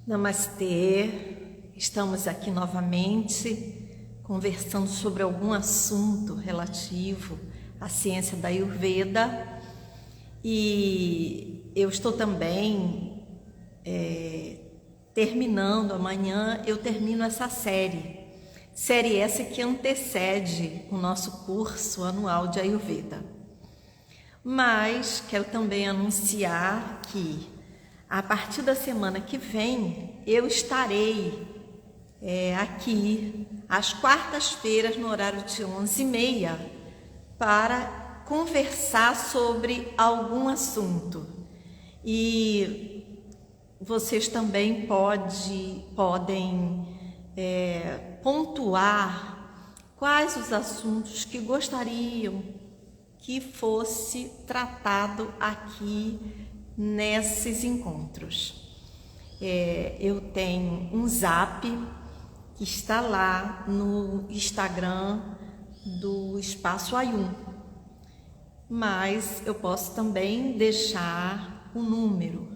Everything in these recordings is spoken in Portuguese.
Namastê, estamos aqui novamente conversando sobre algum assunto relativo à ciência da Ayurveda e eu estou também terminando, amanhã eu termino essa série essa que antecede o nosso curso anual de Ayurveda. Mas quero também anunciar que a partir da semana que vem, eu estarei aqui às quartas-feiras, no horário de 11h30, para conversar sobre algum assunto. E vocês também podem pontuar quais os assuntos que gostariam que fosse tratado aqui nesses encontros. Eu tenho um zap que está lá no Instagram do Espaço Ayum, mas eu posso também deixar o número,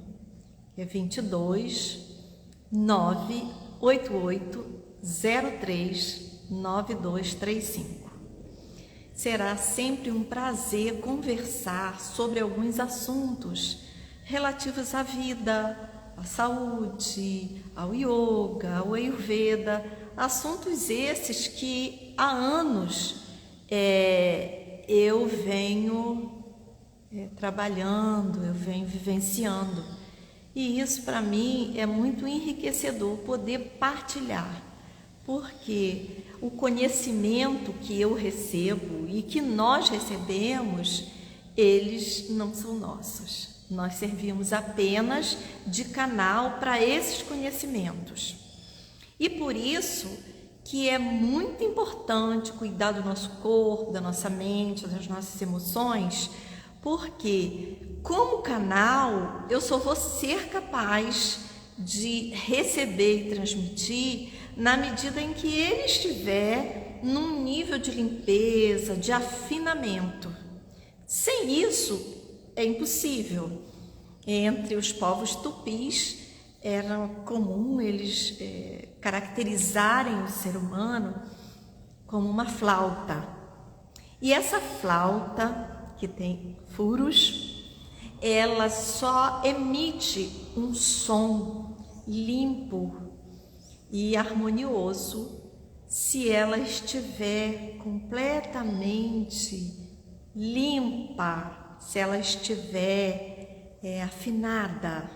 que é 22 988 03 9235. Será sempre um prazer conversar sobre alguns assuntos relativos à vida, à saúde, ao yoga, ao Ayurveda, assuntos esses que há anos eu venho trabalhando, eu venho vivenciando. E isso para mim é muito enriquecedor poder partilhar, porque o conhecimento que eu recebo e que nós recebemos, eles não são nossos. Nós servimos apenas de canal para esses conhecimentos. E por isso que é muito importante cuidar do nosso corpo, da nossa mente, das nossas emoções, porque como canal eu só vou ser capaz de receber e transmitir na medida em que ele estiver num nível de limpeza, de afinamento. Sem isso, é impossível. Entre os povos tupis, era comum eles caracterizarem o ser humano como uma flauta. E essa flauta, que tem furos, ela só emite um som limpo e harmonioso se ela estiver completamente limpa, se ela estiver afinada.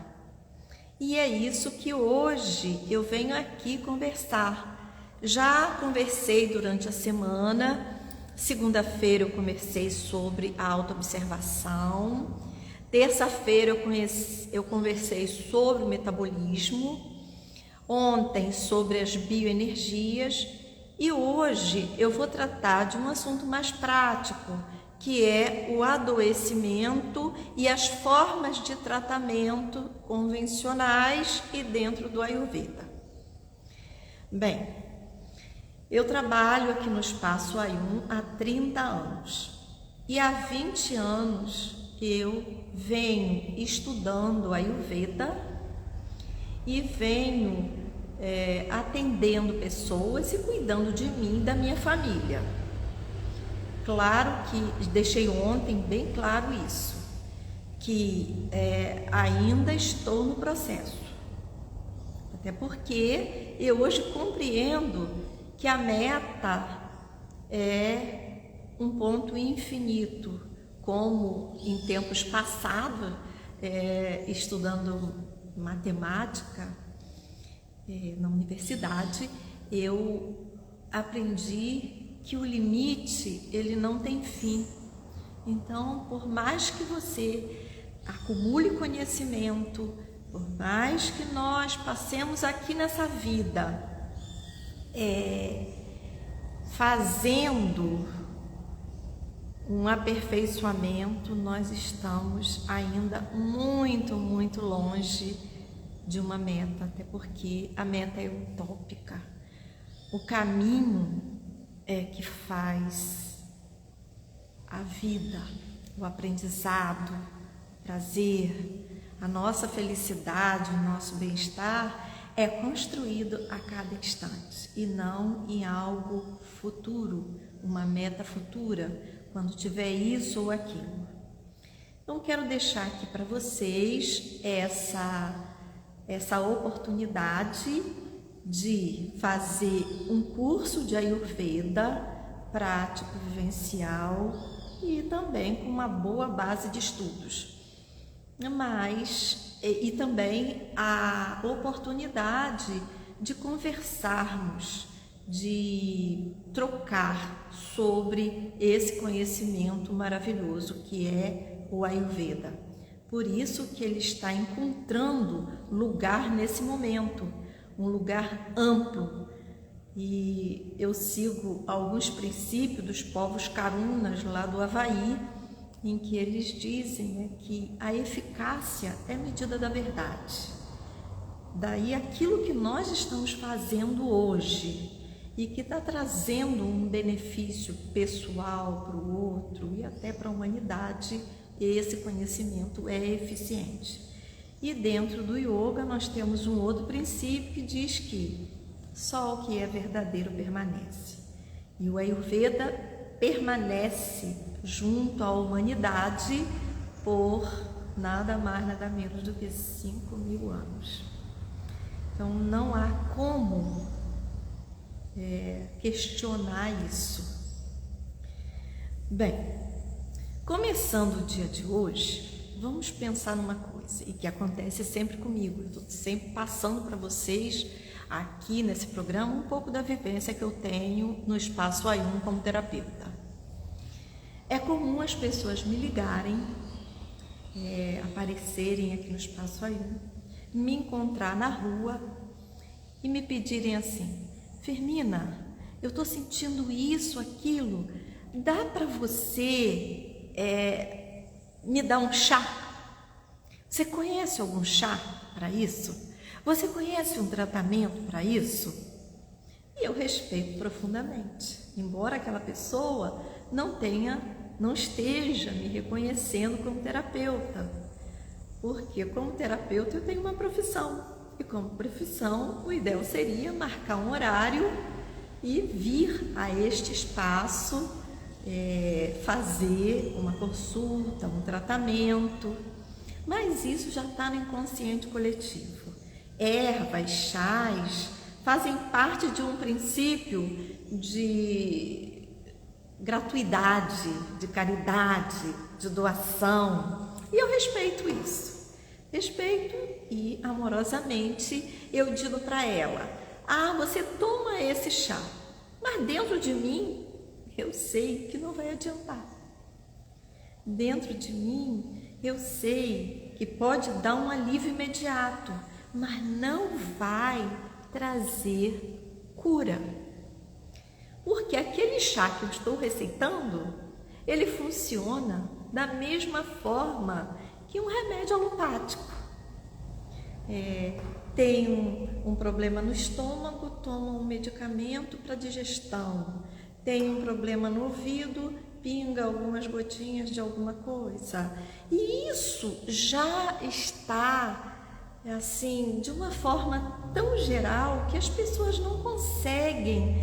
E é isso que hoje eu venho aqui conversar. Já conversei durante a semana. Segunda-feira eu conversei sobre a autoobservação. Terça-feira eu conversei sobre o metabolismo. Ontem sobre as bioenergias. E hoje eu vou tratar de um assunto mais prático, que é o adoecimento e as formas de tratamento convencionais e dentro do Ayurveda. Bem, eu trabalho aqui no Espaço Ayum há 30 anos e há 20 anos eu venho estudando Ayurveda e venho atendendo pessoas e cuidando de mim e da minha família. Claro que deixei ontem bem claro isso, que ainda estou no processo. Até porque eu hoje compreendo que a meta é um ponto infinito, como em tempos passados, estudando matemática na universidade, eu aprendi que o limite, ele não tem fim. Então, por mais que você acumule conhecimento, por mais que nós passemos aqui nessa vida fazendo um aperfeiçoamento, nós estamos ainda muito, muito longe de uma meta, até porque a meta é utópica. O caminho é que faz a vida, o aprendizado, o prazer, a nossa felicidade, o nosso bem-estar é construído a cada instante e não em algo futuro, uma meta futura, quando tiver isso ou aquilo. Então, quero deixar aqui para vocês essa oportunidade de fazer um curso de Ayurveda prático, vivencial e também com uma boa base de estudos. E também a oportunidade de conversarmos, de trocar sobre esse conhecimento maravilhoso que é o Ayurveda. Por isso que ele está encontrando lugar nesse momento, um lugar amplo. E eu sigo alguns princípios dos povos Karunas lá do Havaí, em que eles dizem que a eficácia é medida da verdade. Daí aquilo que nós estamos fazendo hoje e que está trazendo um benefício pessoal para o outro e até para a humanidade, esse conhecimento é eficiente. E dentro do yoga nós temos um outro princípio que diz que só o que é verdadeiro permanece. E o Ayurveda permanece junto à humanidade por nada mais, nada menos do que 5.000 anos. Então não há como questionar isso. Bem, começando o dia de hoje, vamos pensar numa coisa, e que acontece sempre comigo. Eu estou sempre passando para vocês aqui nesse programa um pouco da vivência que eu tenho no Espaço Ayum como terapeuta. É comum as pessoas me ligarem, aparecerem aqui no Espaço Ayum, me encontrar na rua e me pedirem assim: Firmina, eu estou sentindo isso, aquilo, dá para você me dar um chá? Você conhece algum chá para isso? Você conhece um tratamento para isso? E eu respeito profundamente, embora aquela pessoa não esteja me reconhecendo como terapeuta, porque como terapeuta eu tenho uma profissão, e como profissão o ideal seria marcar um horário e vir a este espaço fazer uma consulta, um tratamento, mas isso já está no inconsciente coletivo. Ervas, chás fazem parte de um princípio de gratuidade, de caridade, de doação, e eu respeito isso. Respeito e amorosamente eu digo para ela: você toma esse chá, mas dentro de mim eu sei que não vai adiantar. Dentro de mim eu sei que pode dar um alívio imediato, mas não vai trazer cura. Porque aquele chá que eu estou receitando, ele funciona da mesma forma que um remédio alopático. Tem um problema no estômago, toma um medicamento para digestão. Tem um problema no ouvido, pinga algumas gotinhas de alguma coisa. E isso já está assim, de uma forma tão geral que as pessoas não conseguem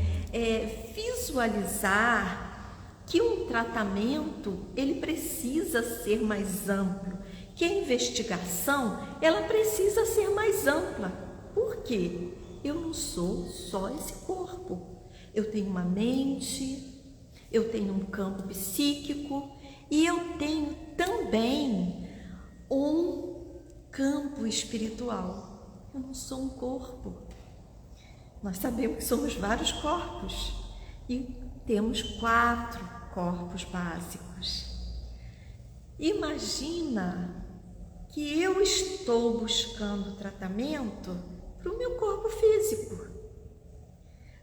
visualizar que um tratamento ele precisa ser mais amplo, que a investigação ela precisa ser mais ampla. Por quê? Eu não sou só esse corpo. Eu tenho uma mente, eu tenho um campo psíquico e eu tenho também um campo espiritual. Eu não sou um corpo. Nós sabemos que somos vários corpos e temos 4 corpos básicos. Imagina que eu estou buscando tratamento para o meu corpo físico,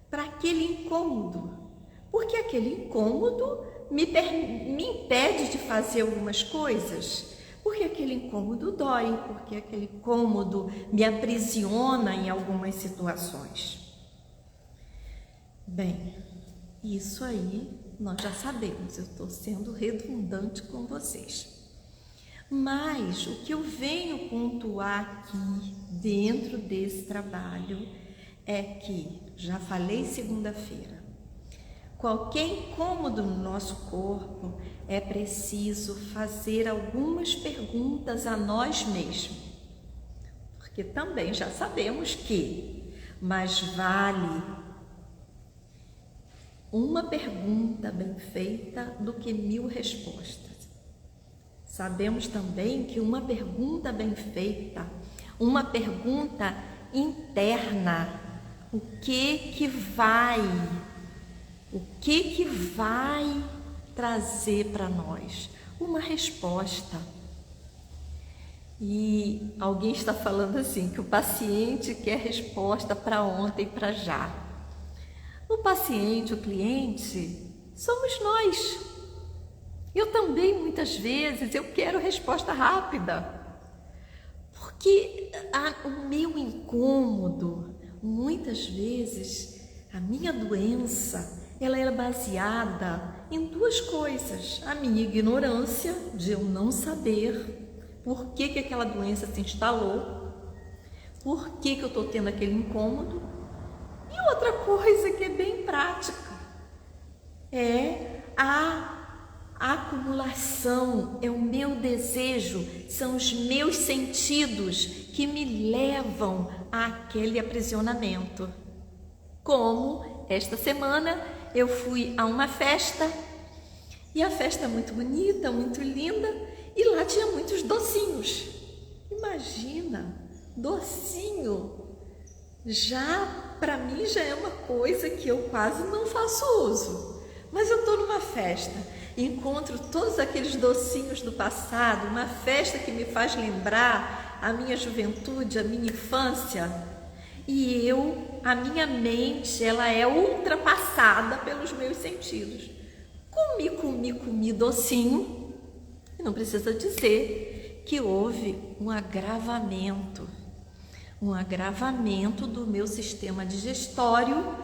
para aquele incômodo, porque aquele incômodo me impede de fazer algumas coisas, porque aquele incômodo dói, porque aquele incômodo me aprisiona em algumas situações. Bem, isso aí nós já sabemos, eu estou sendo redundante com vocês. Mas o que eu venho pontuar aqui dentro desse trabalho é que, já falei segunda-feira, qualquer incômodo no nosso corpo é preciso fazer algumas perguntas a nós mesmos, porque também já sabemos que mais vale uma pergunta bem feita do que 1000 respostas. Sabemos também que uma pergunta bem feita, uma pergunta interna, o que vai trazer para nós uma resposta. E alguém está falando assim, que o paciente quer resposta para ontem, para já. O paciente, o cliente, somos nós. Eu também, muitas vezes, eu quero resposta rápida. Porque o meu incômodo, muitas vezes, a minha doença, ela é baseada em 2 coisas. A minha ignorância, de eu não saber por que aquela doença se instalou, por que eu estou tendo aquele incômodo. E outra coisa que é bem prática, é a acumulação, é o meu desejo, são os meus sentidos que me levam àquele aprisionamento. Como esta semana eu fui a uma festa, e a festa é muito bonita, muito linda, e lá tinha muitos docinhos. Imagina, docinho, para mim já é uma coisa que eu quase não faço uso. Mas eu estou numa festa, encontro todos aqueles docinhos do passado, uma festa que me faz lembrar a minha juventude, a minha infância, e a minha mente, ela é ultrapassada pelos meus sentidos. Comi docinho, e não precisa dizer que houve um agravamento do meu sistema digestório,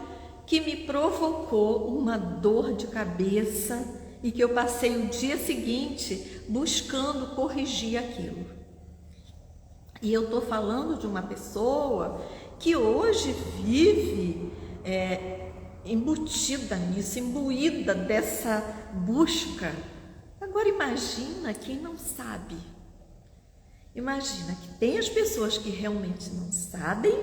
que me provocou uma dor de cabeça e que eu passei o dia seguinte buscando corrigir aquilo. E eu estou falando de uma pessoa que hoje vive embutida nisso, imbuída dessa busca. Agora imagina quem não sabe. Imagina que tem as pessoas que realmente não sabem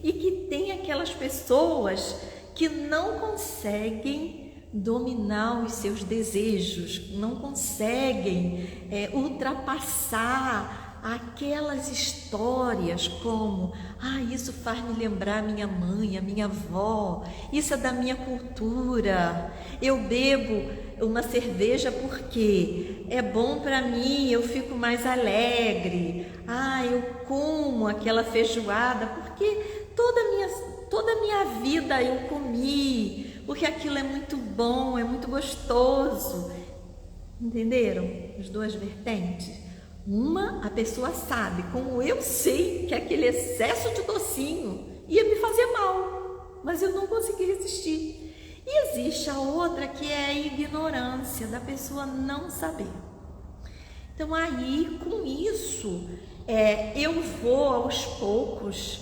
e que tem aquelas pessoas que não conseguem dominar os seus desejos, não conseguem ultrapassar aquelas histórias como isso faz me lembrar minha mãe, a minha avó, isso é da minha cultura, eu bebo uma cerveja porque é bom para mim, eu fico mais alegre, eu como aquela feijoada porque toda a minha vida eu comi, porque aquilo é muito bom, é muito gostoso. Entenderam? As 2 vertentes. Uma, a pessoa sabe, como eu sei que aquele excesso de docinho ia me fazer mal, mas eu não consegui resistir. E existe a outra que é a ignorância, da pessoa não saber. Então aí, com isso, eu vou aos poucos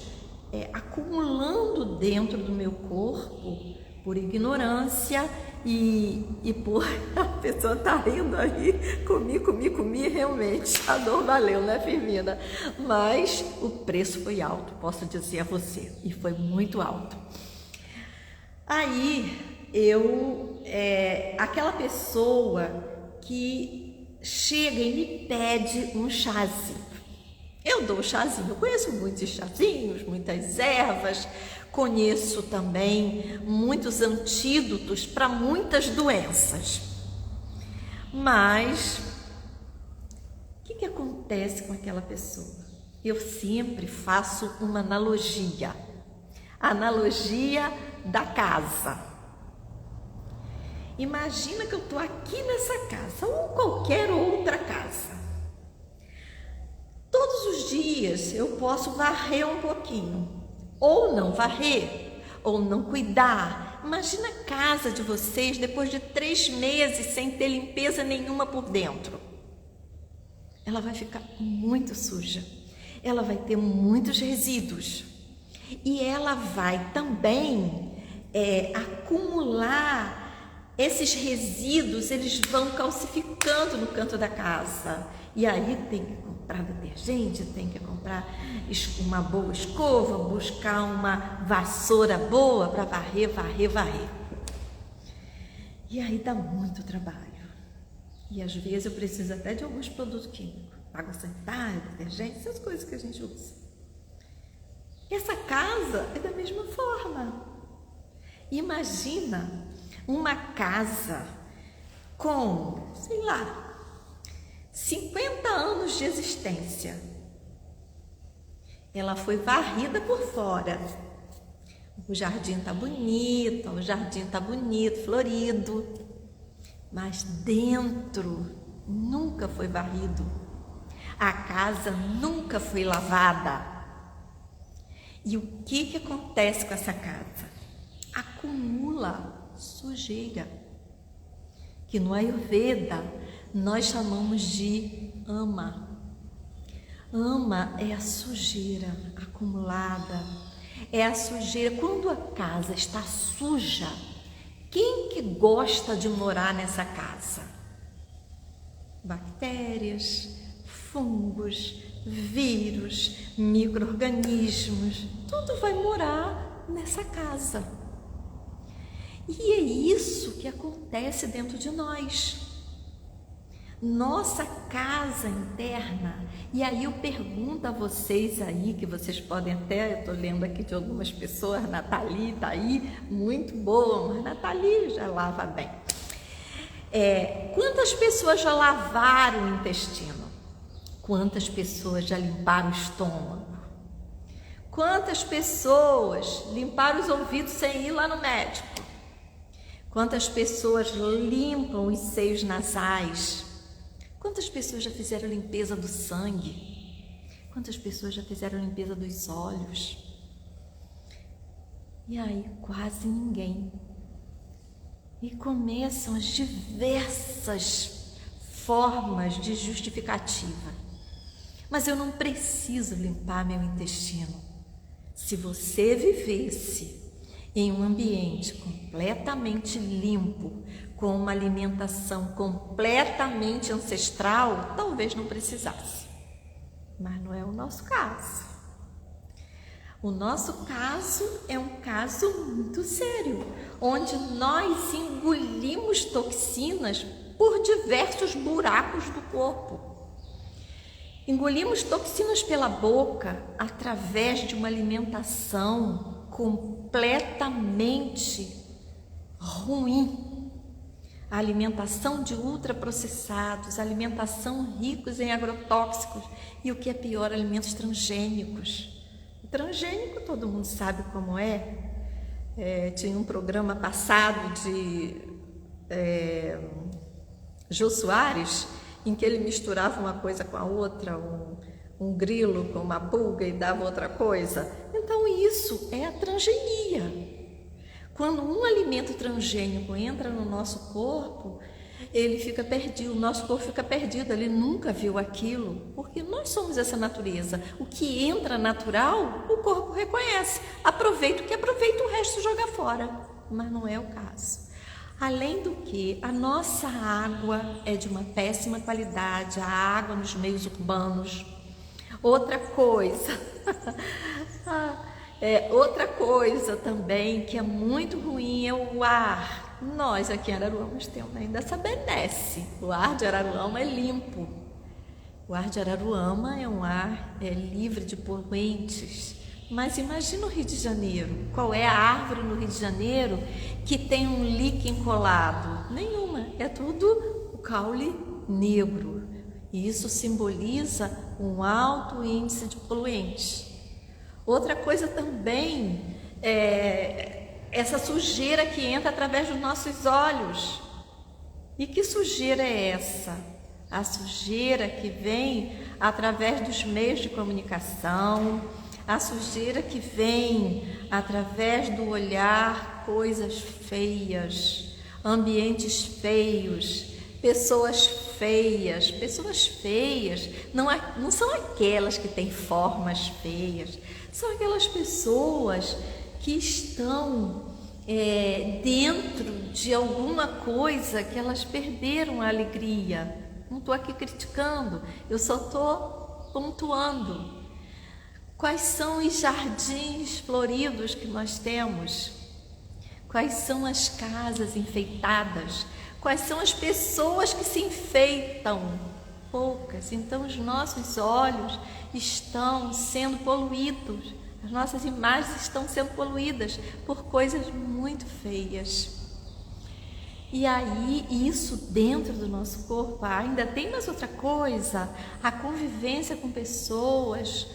acumulando dentro do meu corpo, por ignorância e por... A pessoa tá rindo aí, comi, realmente, a dor valeu, né, Firmina? Mas o preço foi alto, posso dizer a você, e foi muito alto. Aí, aquela pessoa que chega e me pede um chazinho. Eu dou chazinho, eu conheço muitos chazinhos, muitas ervas, conheço também muitos antídotos para muitas doenças. Mas, o que acontece com aquela pessoa? Eu sempre faço uma analogia. A analogia da casa. Imagina que eu estou aqui nessa casa, ou qualquer outra casa. Todos os dias eu posso varrer um pouquinho, ou não varrer, ou não cuidar. Imagina a casa de vocês depois de 3 meses sem ter limpeza nenhuma por dentro. ela vai ficar muito suja, ela vai ter muitos resíduos e ela vai também acumular esses resíduos, eles vão calcificando no canto da casa. E aí tem que comprar detergente, tem que comprar uma boa escova, buscar uma vassoura boa para varrer. E aí dá muito trabalho. E às vezes eu preciso até de alguns produtos químicos, água sanitária, detergente, essas coisas que a gente usa. Essa casa é da mesma forma. Imagina uma casa com, 50 anos de existência. Ela foi varrida por fora. O jardim tá bonito, florido, mas dentro nunca foi varrido. A casa nunca foi lavada. E o que acontece com essa casa? Acumula sujeira, que no Ayurveda nós chamamos de ama. Ama é a sujeira acumulada, é a sujeira. Quando a casa está suja, quem que gosta de morar nessa casa? Bactérias, fungos, vírus, micro-organismos, tudo vai morar nessa casa. E é isso que acontece dentro de nós. Nossa casa interna. E aí eu pergunto a vocês aí, que vocês podem até, eu estou lendo aqui de algumas pessoas, Nathalie está aí, muito boa, mas Nathalie já lava bem. Quantas pessoas já lavaram o intestino? Quantas pessoas já limparam o estômago? Quantas pessoas limparam os ouvidos sem ir lá no médico? Quantas pessoas limpam os seios nasais? Quantas pessoas já fizeram limpeza do sangue? Quantas pessoas já fizeram limpeza dos olhos? E aí, quase ninguém. E começam as diversas formas de justificativa. Mas eu não preciso limpar meu intestino. Se você vivesse em um ambiente completamente limpo, com uma alimentação completamente ancestral, talvez não precisasse. Mas não é o nosso caso. O nosso caso é um caso muito sério, onde nós engolimos toxinas por diversos buracos do corpo. Engolimos toxinas pela boca através de uma alimentação completamente ruim. A alimentação de ultraprocessados, alimentação ricos em agrotóxicos e o que é pior, alimentos transgênicos. O transgênico todo mundo sabe como é. Tinha um programa passado de Jô Soares, em que ele misturava uma coisa com a outra, um grilo com uma pulga e dava outra coisa. Então isso é a transgenia. Quando um alimento transgênico entra no nosso corpo, ele fica perdido, o nosso corpo fica perdido, ele nunca viu aquilo, porque nós somos essa natureza. O que entra natural, o corpo reconhece, aproveita o que aproveita, o resto joga fora, mas não é o caso. Além do que, a nossa água é de uma péssima qualidade, a água nos meios urbanos. Outra coisa, outra coisa também que é muito ruim é o ar. Nós aqui em Araruama temos ainda essa benesse. O ar de Araruama é limpo. O ar de Araruama é um ar livre de poluentes. Mas imagina o Rio de Janeiro. Qual é a árvore no Rio de Janeiro que tem um líquen colado? Nenhuma. É tudo o caule negro. E isso simboliza um alto índice de poluentes. Outra coisa também é essa sujeira que entra através dos nossos olhos. E que sujeira é essa? A sujeira que vem através dos meios de comunicação, a sujeira que vem através do olhar coisas feias, ambientes feios, pessoas feias. Pessoas feias não são aquelas que têm formas feias, são aquelas pessoas que estão dentro de alguma coisa que elas perderam a alegria. Não estou aqui criticando, eu só estou pontuando. Quais são os jardins floridos que nós temos? Quais são as casas enfeitadas? Quais são as pessoas que se enfeitam? Poucas. Então os nossos olhos estão sendo poluídos, as nossas imagens estão sendo poluídas por coisas muito feias. E aí, isso dentro do nosso corpo, ainda tem mais outra coisa, a convivência com pessoas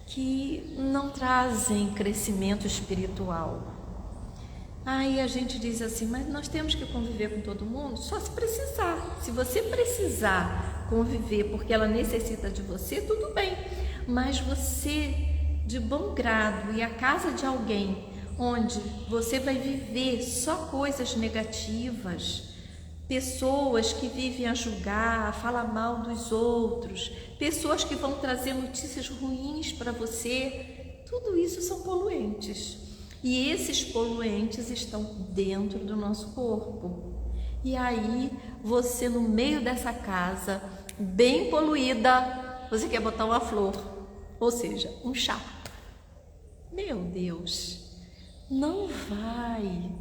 que não trazem crescimento espiritual. Aí a gente diz assim, mas nós temos que conviver com todo mundo? Só se precisar. Se você precisar conviver porque ela necessita de você, tudo bem. Mas você, de bom grado, ir à casa de alguém onde você vai viver só coisas negativas, pessoas que vivem a julgar, a falar mal dos outros, pessoas que vão trazer notícias ruins para você, tudo isso são poluentes. E esses poluentes estão dentro do nosso corpo. E aí, você no meio dessa casa, bem poluída, você quer botar uma flor, ou seja, um chá. Meu Deus, não vai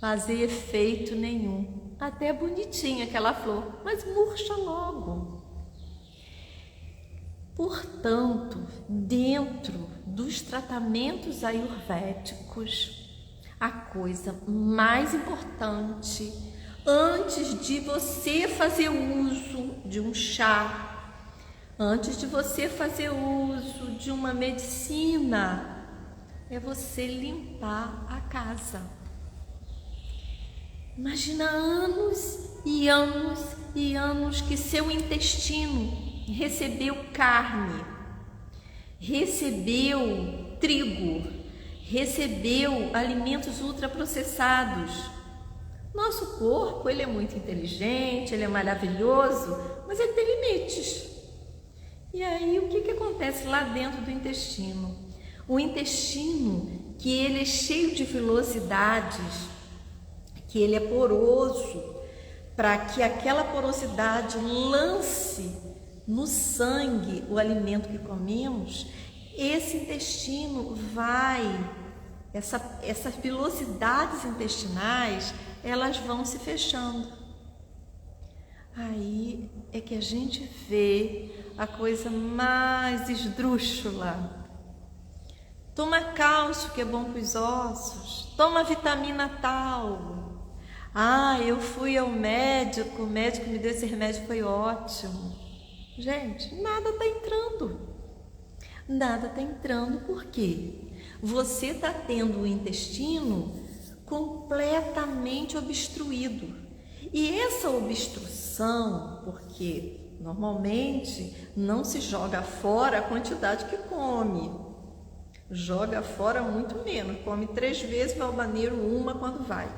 fazer efeito nenhum. Até bonitinha aquela flor, mas murcha logo. Portanto, dentro dos tratamentos ayurvédicos, a coisa mais importante, antes de você fazer uso de um chá, antes de você fazer uso de uma medicina, é você limpar a casa. Imagina anos e anos e anos que seu intestino recebeu carne, recebeu trigo, recebeu alimentos ultraprocessados. Nosso corpo, ele é muito inteligente, ele é maravilhoso, mas ele tem limites. E aí, o que acontece lá dentro do intestino? O intestino, que ele é cheio de velocidades, que ele é poroso, para que aquela porosidade lance no sangue o alimento que comemos, esse intestino essas velocidades intestinais, elas vão se fechando. Aí é que a gente vê a coisa mais esdrúxula. Toma cálcio, que é bom para os ossos, toma vitamina tal. Eu fui ao médico, o médico me deu esse remédio, foi ótimo. Gente, nada está entrando. Nada está entrando, por quê? Você está tendo o intestino completamente obstruído. E essa obstrução, porque normalmente não se joga fora a quantidade que come, joga fora muito menos, come 3 vezes, vai ao banheiro 1 quando vai.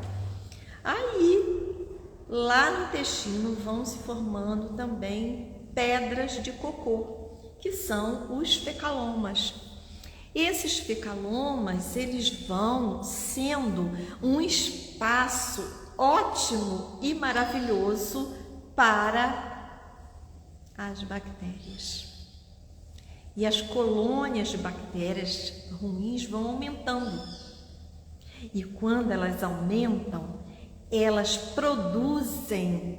Aí, lá no intestino vão se formando também pedras de cocô, que são os fecalomas. Esses fecalomas, eles vão sendo um espaço ótimo e maravilhoso para as bactérias. E as colônias de bactérias ruins vão aumentando. E quando elas aumentam, elas produzem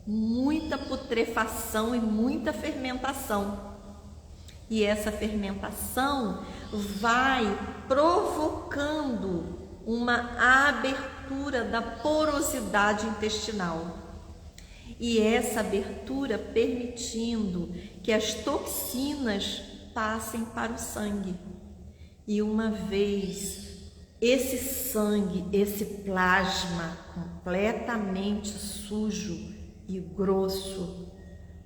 muita putrefação e muita fermentação. E essa fermentação vai provocando uma abertura da porosidade intestinal. E essa abertura permitindo que as toxinas passem para o sangue. E uma vez esse sangue, esse plasma completamente sujo e grosso,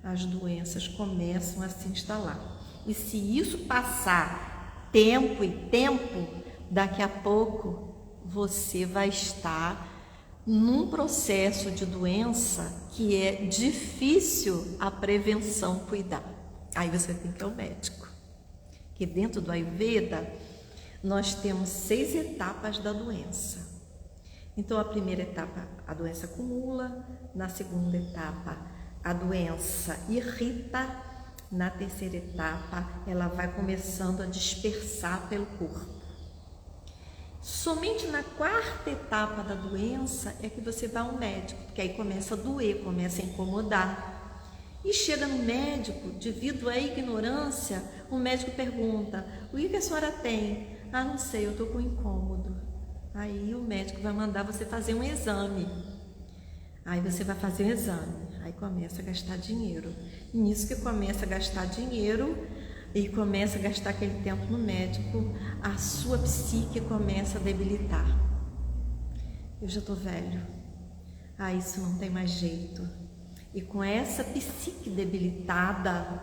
as doenças começam a se instalar. E se isso passar tempo e tempo, daqui a pouco você vai estar num processo de doença que é difícil a prevenção cuidar. Aí você tem que ir ao médico. Que dentro do Ayurveda nós temos 6 etapas da doença. Então a primeira etapa a doença acumula, na segunda etapa a doença irrita, na terceira etapa ela vai começando a dispersar pelo corpo. Somente na quarta etapa da doença é que você vai ao médico, porque aí começa a doer, começa a incomodar. E chega no médico, devido à ignorância, o médico pergunta: o que a senhora tem? Ah, não sei, eu estou com incômodo. Aí o médico vai mandar você fazer um exame. Aí você vai fazer o exame, aí começa a gastar dinheiro. E nisso que começa a gastar dinheiro, e começa a gastar aquele tempo no médico, a sua psique começa a debilitar. Eu já estou velho, isso não tem mais jeito. E com essa psique debilitada,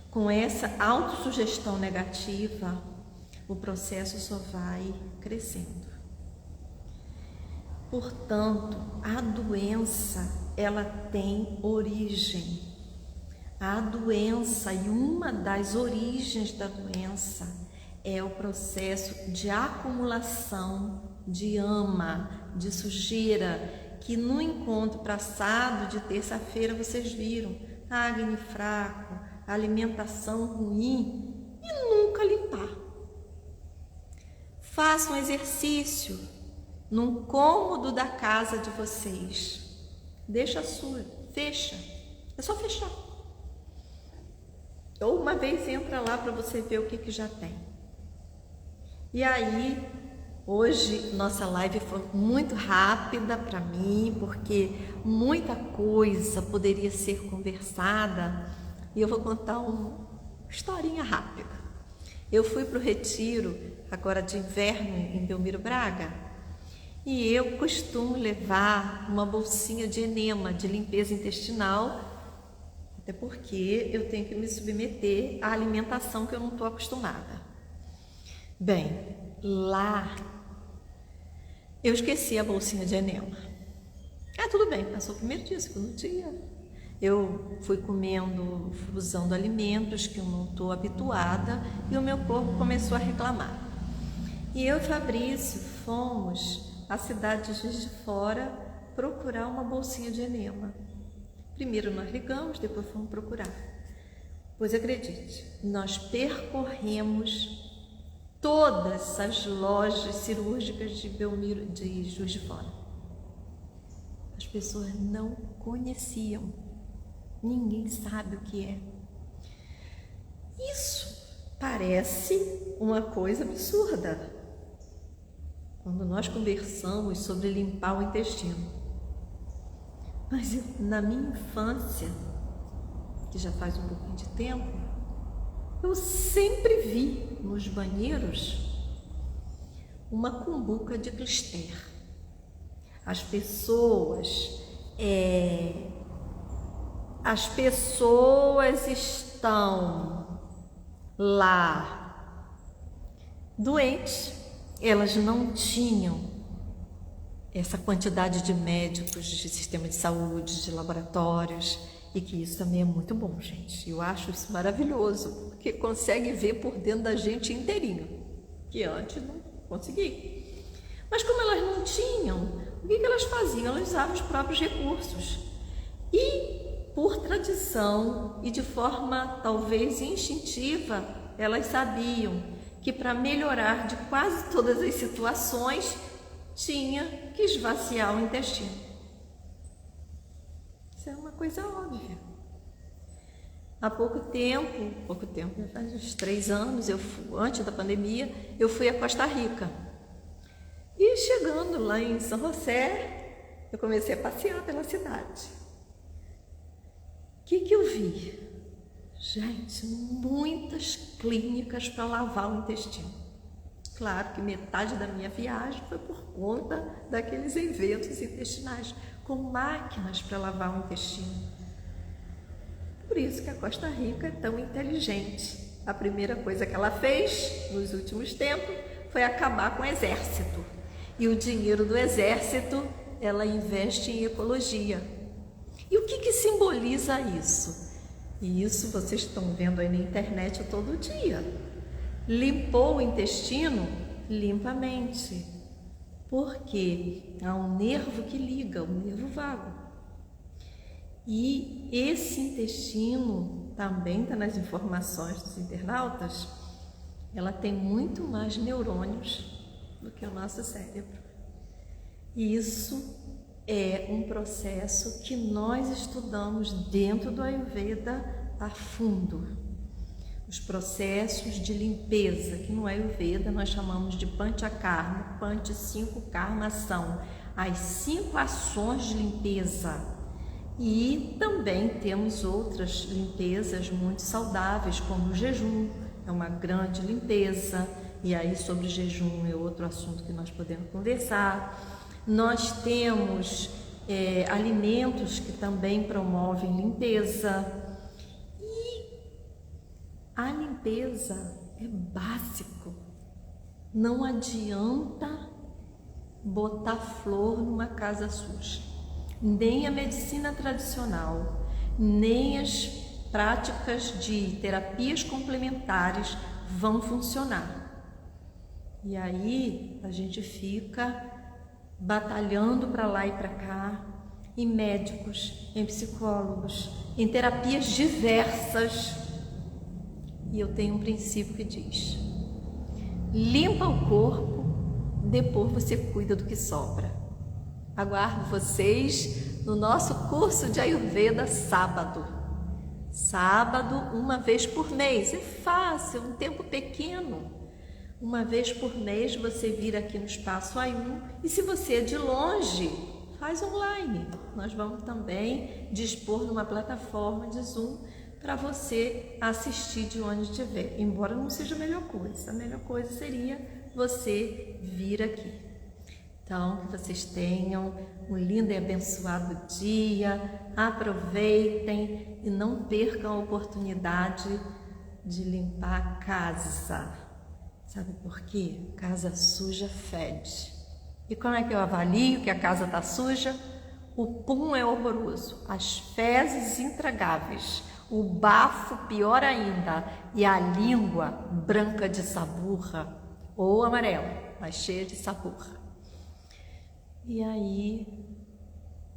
com essa autossugestão negativa, o processo só vai crescendo. Portanto, a doença, ela tem origem. A doença, e uma das origens da doença, é o processo de acumulação de ama, de sujeira, que no encontro passado de terça-feira vocês viram, acne fraco, alimentação ruim e nunca limpar. Façam exercício num cômodo da casa de vocês. Deixa a sua, fecha, é só fechar. Ou uma vez entra lá para você ver o que já tem. E aí, hoje nossa live foi muito rápida para mim, porque muita coisa poderia ser conversada, e eu vou contar uma historinha rápida. Eu fui para o retiro agora de inverno em Belmiro Braga, e eu costumo levar uma bolsinha de enema, de limpeza intestinal, até porque eu tenho que me submeter à alimentação que eu não estou acostumada. Bem, lá eu esqueci a bolsinha de enema. Tudo bem, passou o primeiro dia, segundo dia. Eu fui comendo, usando alimentos que eu não estou habituada, e o meu corpo começou a reclamar. E eu e Fabrício fomos à cidade de Juiz de Fora procurar uma bolsinha de enema. Primeiro nós ligamos, depois fomos procurar. Pois acredite, nós percorremos todas as lojas cirúrgicas de Belmiro, de Juiz de Fora. As pessoas não conheciam, ninguém sabe o que é. Isso parece uma coisa absurda quando nós conversamos sobre limpar o intestino. Mas na minha infância, que já faz um pouquinho de tempo, eu sempre vi nos banheiros uma cumbuca de clister. As pessoas estão lá doentes, elas não tinham essa quantidade de médicos, de sistema de saúde, de laboratórios, e que isso também é muito bom, gente. Eu acho isso maravilhoso, porque consegue ver por dentro da gente inteirinho, que antes não consegui. Mas como elas não tinham, o que elas faziam? Elas usavam os próprios recursos. E, por tradição e de forma talvez instintiva, elas sabiam que para melhorar de quase todas as situações, tinha que esvaziar o intestino. Isso é uma coisa óbvia. Há pouco tempo, faz uns 3 anos, antes da pandemia, eu fui a Costa Rica. E chegando lá em São José, eu comecei a passear pela cidade. O que eu vi? Gente, muitas clínicas para lavar o intestino. Claro que metade da minha viagem foi por conta daqueles eventos intestinais, com máquinas para lavar o intestino. Por isso que a Costa Rica é tão inteligente. A primeira coisa que ela fez nos últimos tempos foi acabar com o exército. E o dinheiro do exército ela investe em ecologia. E o que simboliza isso? E isso vocês estão vendo aí na internet todo dia. Limpou o intestino, limpa a mente. Porque há um nervo que liga, o nervo vago. E esse intestino, também está nas informações dos internautas, ela tem muito mais neurônios do que o nosso cérebro. E isso é um processo que nós estudamos dentro do Ayurveda a fundo. Os processos de limpeza, que no Ayurveda nós chamamos de Panchakarma. Pancha, 5, Karma, ação. As 5 ações de limpeza. E também temos outras limpezas muito saudáveis, como o jejum, é uma grande limpeza. E aí sobre o jejum é outro assunto que nós podemos conversar. Nós temos alimentos que também promovem limpeza. A limpeza é básico. Não adianta botar flor numa casa suja. Nem a medicina tradicional, nem as práticas de terapias complementares vão funcionar. E aí a gente fica batalhando para lá e para cá, em médicos, em psicólogos, em terapias diversas. E eu tenho um princípio que diz: limpa o corpo, depois você cuida do que sobra. Aguardo vocês no nosso curso de Ayurveda sábado. Sábado, uma vez por mês. É fácil, um tempo pequeno. Uma vez por mês você vir aqui no Espaço Ayur. E se você é de longe, faz online. Nós vamos também dispor de uma plataforma de Zoom para você assistir de onde estiver, embora não seja a melhor coisa. A melhor coisa seria você vir aqui. Então, que vocês tenham um lindo e abençoado dia, aproveitem e não percam a oportunidade de limpar a casa. Sabe por quê? Casa suja fede. E como é que eu avalio que a casa está suja? O pum é horroroso, as fezes intragáveis, o bafo pior ainda e a língua branca de saburra ou amarela, mas cheia de saburra. E aí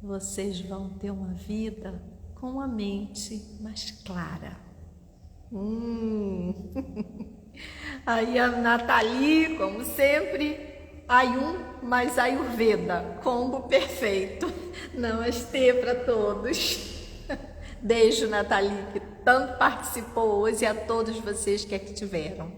vocês vão ter uma vida com a mente mais clara. Aí a Nathalie, como sempre, Ayum mais Ayurveda, combo perfeito. Namastê para todos. Beijo, Nathalie, que tanto participou hoje, e a todos vocês que aqui tiveram.